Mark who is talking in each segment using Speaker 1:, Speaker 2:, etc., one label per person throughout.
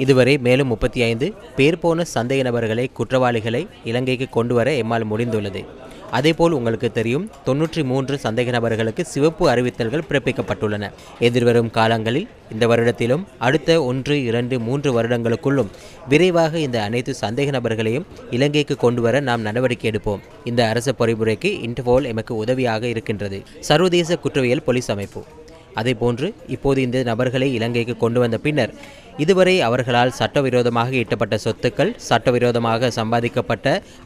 Speaker 1: இதுவரை மேலும் 35 பேர் போன சந்தேக நபர்களை குற்றவாளிகளை இலங்கைக்கு கொண்டு வர எம்மால் முடிந்துள்ளது. அதேபோல் உங்களுக்கு தெரியும் 93 சந்தேக நபர்களுக்கு சிவப்பு அறிவித்தல்கள் பிறப்பிக்கப்பட்டுள்ளன. எதிர்வரும் காலங்களில் இந்த வருடத்திலும் அடுத்த 1, 2, 3 வருடங்களுக்குள்ளும் விரைவாக இந்த அனைத்து சந்தேக நபர்களையும் இலங்கைக்கு கொண்டு வர நாம் நடவடிக்கை எடுப்போம். இந்த அரச பொறிமுறைக்கு இன்டர்போல் எமக்கு உதவியாக இருக்கின்றது. சர்வதேச குற்றவியல் போலீஸ் அமைப்பு. அதேபோன்று இப்போது இந்த நபர்களை இலங்கைக்கு கொண்டு வந்த பின்னர் இதுவரை அவர்களால் சட்டவிரோதமாக ஈட்டப்பட்ட சொத்துக்கள், சட்டவிரோதமாக சம்பாதிக்கப்பட்ட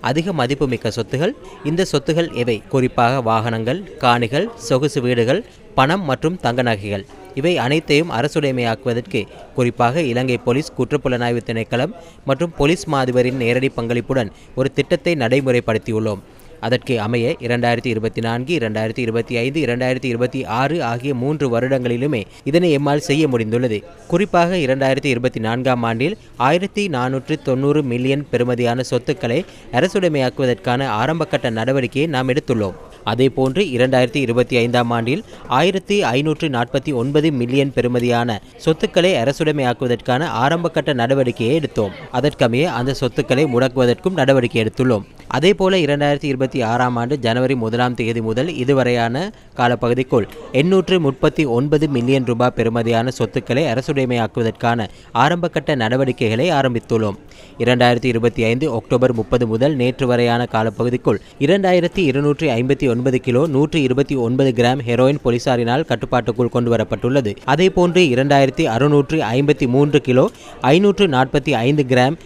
Speaker 1: அதிக மதிப்புமிக்க சொத்துகள், இந்த சொத்துகள் எவை? குறிப்பாக வாகனங்கள், காணிகள், சொகுசு வீடுகள், பணம் மற்றும் தங்க நகைகள், இவை அனைத்தையும் அரசுடைமையாக்குவதற்கு குறிப்பாக இலங்கை போலீஸ் குற்றப்புலனாய்வு திணைக்களம் மற்றும் போலீஸ் மாதிபரின் நேரடி பங்களிப்புடன் ஒரு திட்டத்தை நடைமுறைப்படுத்தியுள்ளோம். அதற்கு அமைய 2024, 2025, 2026 ஆகிய 3 வருடங்களிலுமே இதனை எம்மால் செய்ய முடிந்துள்ளது. குறிப்பாக 2024ஆம் ஆண்டில் 1490 மில்லியன் பெறுமதியான சொத்துக்களை அரசுடைமையாக்குவதற்கான ஆரம்பகட்ட நடவடிக்கையை நாம் எடுத்துள்ளோம். அதேபோன்று 2025ஆம் ஆண்டில் 1549 மில்லியன் பெறுமதியான சொத்துக்களை அரசுடைமையாக்குவதற்கான ஆரம்பகட்ட நடவடிக்கையை எடுத்தோம். அதற்கமைய அந்த சொத்துக்களை முடக்குவதற்கும் நடவடிக்கை எடுத்துள்ளோம். அதேபோல 2026ஆம் ஆண்டு ஜனவரி 1ஆம் தேதி முதல் இதுவரையான காலப்பகுதிக்குள் 839 மில்லியன் ரூபாய் பெறுமதியான சொத்துக்களை அரசுடைமையாக்குவதற்கான ஆரம்பகட்ட நடவடிக்கைகளை ஆரம்பித்துள்ளோம். 2025 அக்டோபர் 30 முதல் நேற்று வரையான காலப்பகுதிக்குள் 2259 கிலோ 129 கிராம் ஹெரோயின் போலீசாரினால் கட்டுப்பாட்டுக்குள் கொண்டுவரப்பட்டுள்ளது. அதேபோன்று 2653 கிலோ 545 கிராம்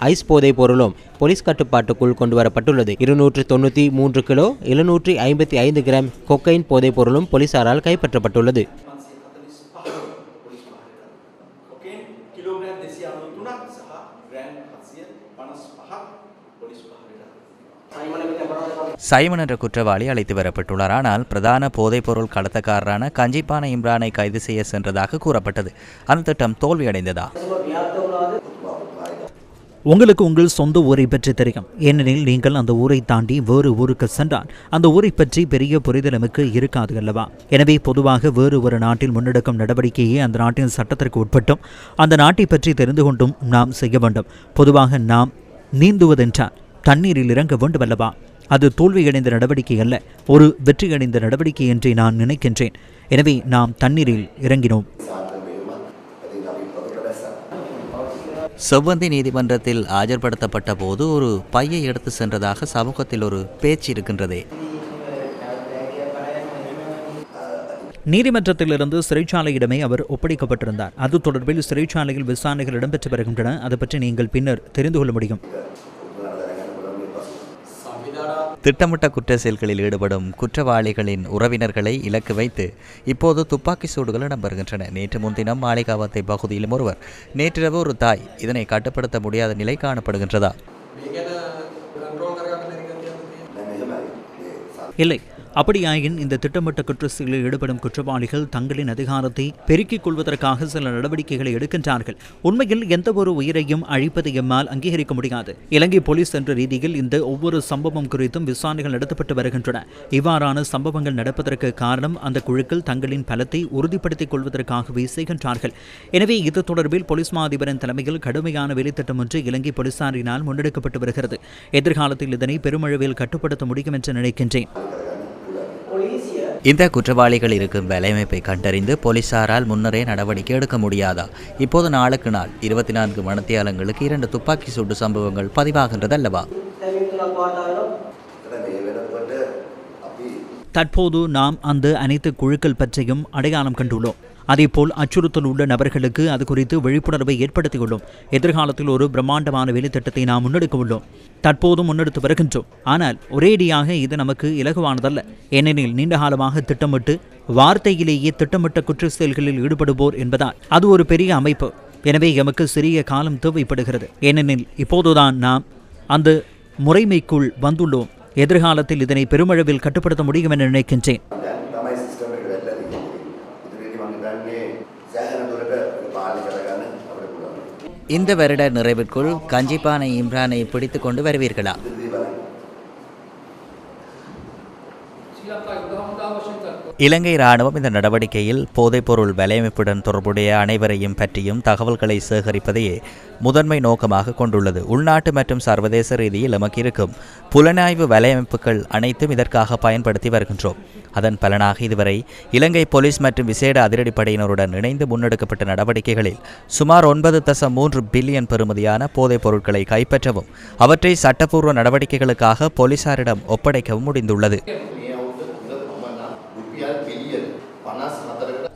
Speaker 1: ஐஸ் போதைப் பொருளும் போலீஸ் கட்டுப்பாட்டுக்குள் கொண்டுவரப்பட்டுள்ளது. 293 கிலோ 755 கிராம் கொக்கைன் போதைப் பொருளும் போலீசாரால் கைப்பற்றப்பட்டுள்ளது.
Speaker 2: சைமன் என்ற குற்றவாளி அழைத்து வரப்பட்டுள்ளார். ஆனால் பிரதான போதைப்பொருள் கடத்தக்காரரான கஞ்சிப்பான இம்ரானை கைது செய்ய சென்றதாக கூறப்பட்டது. அந்த திட்டம் தோல்வியடைந்ததா?
Speaker 3: உங்களுக்கு உங்கள் சொந்த ஊரை பற்றி தெரியும். ஏனெனில் நீங்கள் அந்த ஊரை தாண்டி வேறு ஊருக்கு சென்றால் அந்த ஊரை பற்றி பெரிய புரிதல் நமக்கு இருக்காது அல்லவா? எனவே பொதுவாக வேறு ஒரு நாட்டில் முன்னெடுக்கும் நடவடிக்கையை அந்த நாட்டின் சட்டத்திற்கு உட்பட்டும் அந்த நாட்டை பற்றி தெரிந்து கொண்டும் நாம் செய்ய வேண்டும். பொதுவாக நாம் நீந்துவதென்றால் தண்ணீரில் இறங்க வேண்டும் அல்லவா? அது தோல்வியடைந்த நடவடிக்கை அல்ல, ஒரு வெற்றியடைந்த நடவடிக்கை என்று நான் நினைக்கின்றேன். எனவே நாம் தண்ணீரில் இறங்கினோம்.
Speaker 2: செவ்வந்தி நீதிமன்றத்தில் ஆஜர்படுத்தப்பட்ட போது ஒரு பையை எடுத்து சென்றதாக சமூகத்தில் ஒரு பேச்சு இருக்கின்றதே.
Speaker 3: நீதிமன்றத்திலிருந்து சிறைச்சாலையிடமே அவர் ஒப்படைக்கப்பட்டிருந்தார். அது தொடர்பில் சிறைச்சாலையில் விசாரணைகள் இடம்பெற்று வருகின்றன. அது பற்றி நீங்கள் பின்னர் தெரிந்து கொள்ள முடியும்.
Speaker 2: திட்டமிட்ட குற்ற செயல்களில் ஈடுபடும் குற்றவாளிகளின் உறவினர்களை இலக்கு வைத்து இப்போது துப்பாக்கி சூடுகள் இடம்பெறுகின்றன. நேற்று முன்தினம் மாளிகாவத்தை பகுதியிலும் ஒருவர், நேற்றிரவு ஒரு தாய். இதனை கட்டுப்படுத்த முடியாத நிலை காணப்படுகின்றதா?
Speaker 3: இல்லை. அப்படியாயின் இந்த திட்டமிட்ட குற்றச்செயலில் ஈடுபடும் குற்றவாளிகள் தங்களின் அதிகாரத்தை பெருக்கிக் கொள்வதற்காக சில நடவடிக்கைகளை எடுக்கின்றார்கள். உண்மையில் எந்த ஒரு உயிரையும் அழிப்பதை எம்மால் அங்கீகரிக்க முடியாது. இலங்கை போலீஸ் என்ற ரீதியில் இந்த ஒவ்வொரு சம்பவம் குறித்தும் விசாரணைகள் நடத்தப்பட்டு வருகின்றன. இவ்வாறான சம்பவங்கள் நடப்பதற்கு காரணம் அந்த குழுக்கள் தங்களின் பலத்தை உறுதிப்படுத்திக் கொள்வதற்காகவே செய்கின்றார்கள். எனவே இது தொடர்பில் போலீஸ் மாதிபரின் தலைமையில் கடுமையான வேலைத்திட்டம் ஒன்று இலங்கை போலீசாரினால் முன்னெடுக்கப்பட்டு வருகிறது. எதிர்காலத்தில் இதனை பெருமளவில் கட்டுப்படுத்த முடியும் என்று நினைக்கின்றேன்.
Speaker 2: இந்த குற்றவாளிகள் இருக்கும் வேலையமைப்பை கண்டறிந்து போலீசாரால் முன்னரே நடவடிக்கை எடுக்க முடியாதா? இப்போது நாளுக்கு நாள் 24 மணித்தியாலங்களுக்கு 2 துப்பாக்கி சூடு சம்பவங்கள் பதிவாகின்றது அல்லவா?
Speaker 3: தற்போது நாம் அந்த அனைத்து குழுக்கள் பற்றியும் அடையாளம் கண்டுள்ளோம். அதேபோல் அச்சுறுத்தல் உள்ள நபர்களுக்கு அது குறித்து விழிப்புணர்வை ஏற்படுத்தியுள்ளோம். எதிர்காலத்தில் ஒரு பிரம்மாண்டமான வேலைத்திட்டத்தை நாம் முன்னெடுக்க உள்ளோம். தற்போதும் முன்னெடுத்து வருகின்றோம். ஆனால் ஒரேடியாக இது நமக்கு இலகுவானதல்ல. ஏனெனில் நீண்டகாலமாக திட்டமிட்டு வார்த்தையிலேயே திட்டமிட்ட குற்ற செயல்களில் ஈடுபடுவோர் என்பதால் அது ஒரு பெரிய அமைப்பு. எனவே எமக்கு சிறிய காலம் தேவைப்படுகிறது. ஏனெனில் இப்போதுதான் நாம் அந்த முறைமைக்குள் வந்துள்ளோம். எதிர்காலத்தில் இதனை பெருமளவில் கட்டுப்படுத்த முடியும் என நினைக்கின்றேன்.
Speaker 2: இந்த வருட நிறைவிற்குள் கஞ்சிப்பானை இம்ரானை பிடித்துக் கொண்டு வருவீர்களா? இலங்கை இராணுவம் இந்த நடவடிக்கையில் போதைப்பொருள் வலையமைப்புடன் தொடர்புடைய அனைவரையும் பற்றியும் தகவல்களை சேகரிப்பதையே முதன்மை நோக்கமாக கொண்டுள்ளது. உள்நாட்டு மற்றும் சர்வதேச ரீதியில் நமக்கு இருக்கும் புலனாய்வு வலையமைப்புகள் அனைத்தும் இதற்காக பயன்படுத்தி வருகின்றோம். அதன் பலனாக இதுவரை இலங்கை போலீஸ் மற்றும் விசேட அதிரடிப்படையினருடன் இணைந்து முன்னெடுக்கப்பட்ட நடவடிக்கைகளில் சுமார் 9.3 பில்லியன் பெறுமதியான போதைப் பொருட்களை கைப்பற்றவும் அவற்றை சட்டப்பூர்வ நடவடிக்கைகளுக்காக போலீசாரிடம் ஒப்படைக்கவும் முடிந்துள்ளது.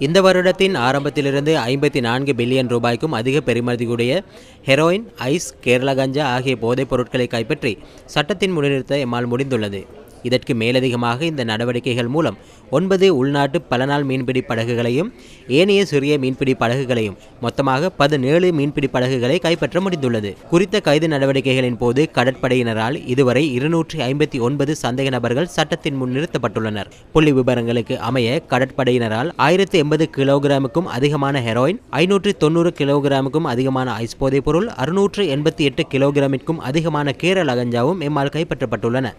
Speaker 1: இந்த வருடத்தின் ஆரம்பத்திலிருந்து 54 பில்லியன் ரூபாய்க்கும் அதிக பெறுமதியுடைய ஹெரோயின், ஐஸ், கேரளா கஞ்சா ஆகிய போதைப் பொருட்களை கைப்பற்றி சட்டத்தின் முன்னிறுத்த எம்மால் முடிந்துள்ளது. இதற்கு மேலதிகமாக இந்த நடவடிக்கைகள் மூலம் 9 உள்நாட்டு பலநாள் மீன்பிடி படகுகளையும் ஏனைய சிறிய மீன்பிடி படகுகளையும் மொத்தமாக 17 மீன்பிடி படகுகளை கைப்பற்ற முடிந்துள்ளது. குறித்த கைது நடவடிக்கைகளின் போது கடற்படையினரால் இதுவரை 259 சந்தேக நபர்கள் சட்டத்தின் முன் நிறுத்தப்பட்டுள்ளனர். புள்ளி விவரங்களுக்கு அமைய கடற்படையினரால் 1080 கிலோகிராமுக்கும் அதிகமான ஹெரோயின், 590 கிலோகிராமுக்கும் அதிகமான ஐஸ் போதைப் பொருள், 688 கிலோகிராமிற்கும் அதிகமான கேரளா கஞ்சாவும் எம்மால் கைப்பற்றப்பட்டுள்ளன.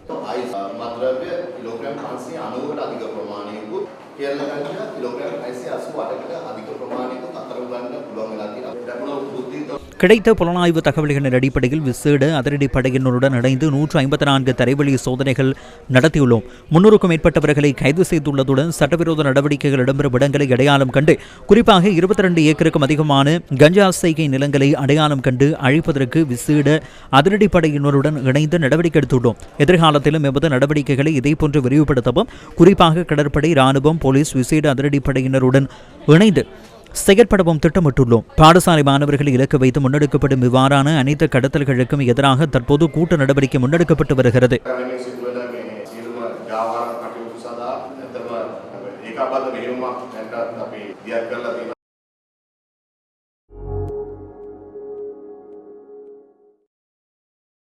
Speaker 3: கிடைத்த புலனாய்வு தகவல்களின் அடிப்படையில் விசேட அதிரடிப்படையினருடன் இணைந்து 154 தரைவழி சோதனைகள் நடத்தியுள்ளோம். 300க்கும் மேற்பட்டவர்களை கைது செய்துள்ளதுடன் சட்டவிரோத நடவடிக்கைகள் இடம்பெறும் இடங்களை அடையாளம் கண்டு குறிப்பாக 22 ஏக்கருக்கும் அதிகமான கஞ்சா செய்கை நிலங்களை அடையாளம் கண்டு அழிப்பதற்கு விசேட அதிரடிப்படையினருடன் இணைந்து நடவடிக்கை எடுத்துள்ளோம். எதிர்காலத்திலும் எமது நடவடிக்கைகளை இதேபோன்று விரிவுபடுத்தவும் குறிப்பாக கடற்படை, இராணுவம், போலீஸ், விசேட அதிரடிப்படையினருடன் இணைந்து செயற்படவும் திட்டமிட்டுள்ளோம். பாடசாலை மாணவர்களை இலக்கு வைத்து முன்னெடுக்கப்படும் இவ்வாறான அனைத்து கடத்தல்களுக்கும் எதிராக தற்போது கூட்டு நடவடிக்கை முன்னெடுக்கப்பட்டு வருகிறது.